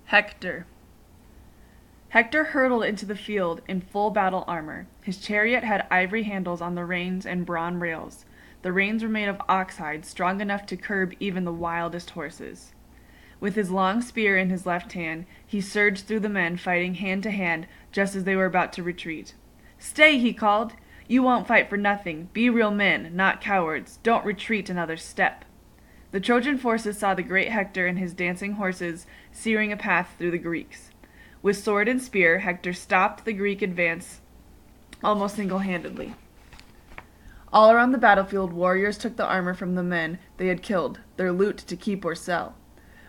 Hector. Hector hurtled into the field in full battle armor. His chariot had ivory handles on the reins and bronze rails. The reins were made of oxhide, strong enough to curb even the wildest horses. With his long spear in his left hand, he surged through the men, fighting hand to hand just as they were about to retreat. "Stay!" he called. "You won't fight for nothing. Be real men, not cowards. Don't retreat another step." The Trojan forces saw the great Hector and his dancing horses searing a path through the Greeks. With sword and spear, Hector stopped the Greek advance almost single-handedly. All around the battlefield, warriors took the armor from the men they had killed, their loot to keep or sell.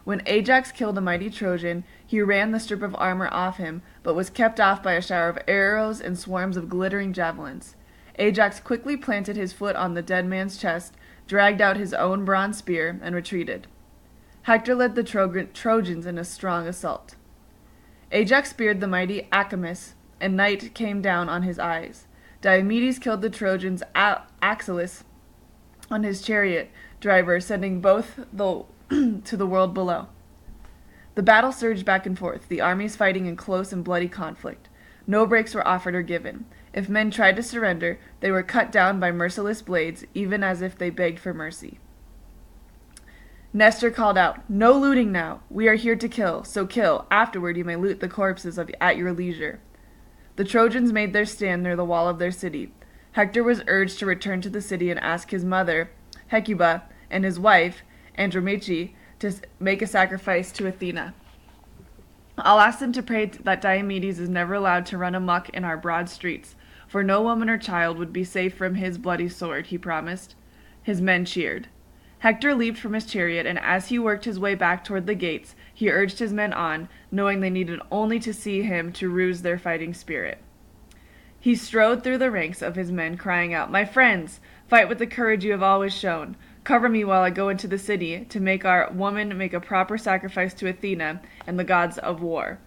When Ajax killed a mighty Trojan, he ran the strip of armor off him, but was kept off by a shower of arrows and swarms of glittering javelins. Ajax quickly planted his foot on the dead man's chest, dragged out his own bronze spear, and retreated. Hector led the Trojans in a strong assault. Ajax speared the mighty Acamas, and night came down on his eyes. Diomedes killed the Trojans' Axillus on his chariot driver, sending both to the world below. The battle surged back and forth, the armies fighting in close and bloody conflict. No breaks were offered or given. If men tried to surrender, they were cut down by merciless blades, even as if they begged for mercy. Nestor called out, "No looting now! We are here to kill, so kill. Afterward you may loot the corpses at your leisure." The Trojans made their stand near the wall of their city. Hector was urged to return to the city and ask his mother, Hecuba, and his wife, Andromache, to make a sacrifice to Athena. "I'll ask them to pray that Diomedes is never allowed to run amok in our broad streets, for no woman or child would be safe from his bloody sword," he promised. His men cheered. Hector leaped from his chariot, and as he worked his way back toward the gates, he urged his men on, knowing they needed only to see him to rouse their fighting spirit. He strode through the ranks of his men, crying out, "My friends, fight with the courage you have always shown. Cover me while I go into the city to make our woman make a proper sacrifice to Athena and the gods of war."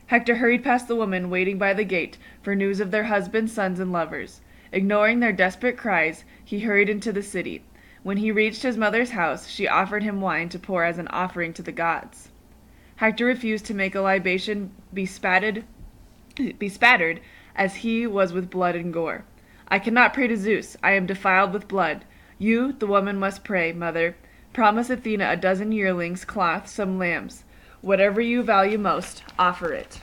Hector hurried past the women waiting by the gate for news of their husbands, sons, and lovers. Ignoring their desperate cries, he hurried into the city. When he reached his mother's house, she offered him wine to pour as an offering to the gods. Hector refused to make a libation bespattered as he was with blood and gore. "I cannot pray to Zeus. I am defiled with blood. You, the woman, must pray, mother. Promise Athena a dozen yearlings, cloth, some lambs. Whatever you value most, offer it."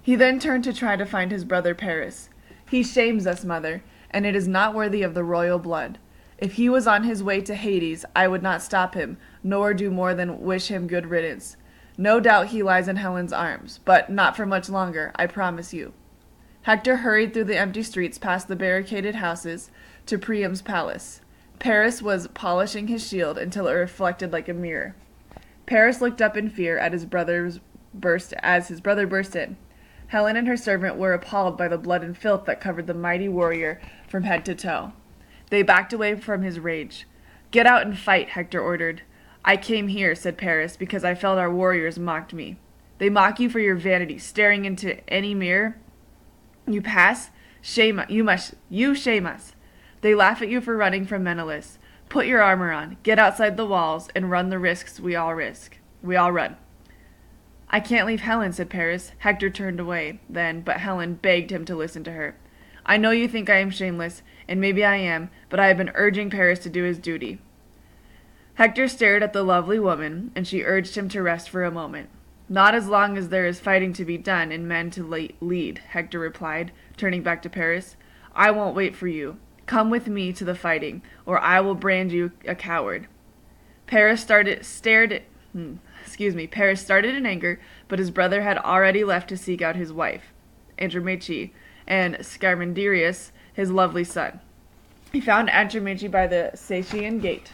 He then turned to try to find his brother Paris. "He shames us, mother, and it is not worthy of the royal blood. If he was on his way to Hades, I would not stop him, nor do more than wish him good riddance. No doubt he lies in Helen's arms, but not for much longer, I promise you." Hector hurried through the empty streets past the barricaded houses to Priam's palace. Paris was polishing his shield until it reflected like a mirror. Paris looked up in fear at his brother burst in. Helen and her servant were appalled by the blood and filth that covered the mighty warrior from head to toe. They backed away from his rage. "Get out and fight," Hector ordered. "I came here," said Paris, "because I felt our warriors mocked me." "They mock you for your vanity, staring into any mirror you pass? You shame us. They laugh at you for running from Menelaus. Put your armor on, get outside the walls, and run the risks we all run." "I can't leave Helen," said Paris. Hector turned away then, but Helen begged him to listen to her. "I know you think I am shameless, and maybe I am, but I have been urging Paris to do his duty." Hector stared at the lovely woman, and she urged him to rest for a moment. "Not as long as there is fighting to be done and men to lead," Hector replied, turning back to Paris. "I won't wait for you. Come with me to the fighting, or I will brand you a coward." Paris started in anger, but his brother had already left to seek out his wife, Andromache, and Scamandrius, his lovely son. He found Andromache by the Sacian gate,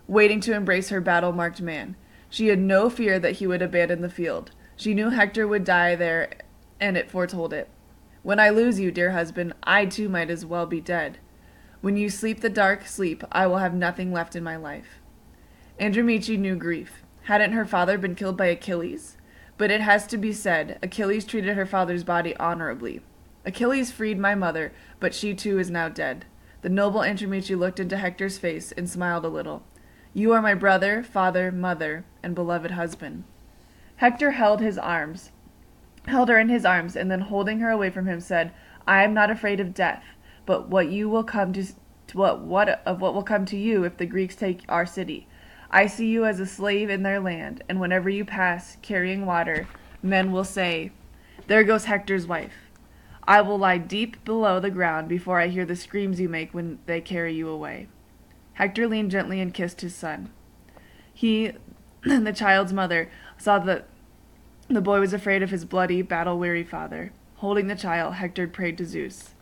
waiting to embrace her battle-marked man. She had no fear that he would abandon the field. She knew Hector would die there, and it foretold it. "When I lose you, dear husband, I too might as well be dead. When you sleep the dark sleep, I will have nothing left in my life." Andromache knew grief. Hadn't her father been killed by Achilles? But it has to be said, Achilles treated her father's body honorably. Achilles freed my mother, but she too is now dead. The noble Andromache looked into Hector's face and smiled a little. "You are my brother, father, mother, and beloved husband." Hector held her in his arms, and then holding her away from him, said, "I am not afraid of death, but what will come to you if the Greeks take our city. I see you as a slave in their land, and whenever you pass, carrying water, men will say, 'There goes Hector's wife.' I will lie deep below the ground before I hear the screams you make when they carry you away." Hector leaned gently and kissed his son. He and the child's mother saw that the boy was afraid of his bloody, battle-weary father. Holding the child, Hector prayed to Zeus.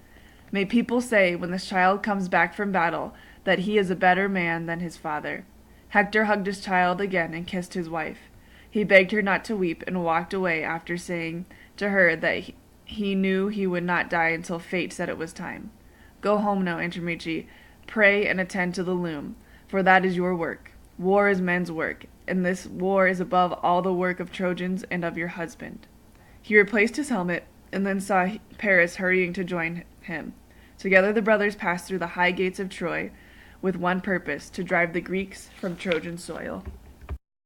"May people say, when this child comes back from battle, that he is a better man than his father." Hector hugged his child again and kissed his wife. He begged her not to weep and walked away after saying to her that he knew he would not die until fate said it was time. "Go home now, answered Michi. Pray and attend to the loom, for that is your work. War is men's work, and this war is above all the work of Trojans and of your husband." He replaced his helmet, and then saw Paris hurrying to join him. Together the brothers passed through the high gates of Troy, with one purpose, to drive the Greeks from Trojan soil.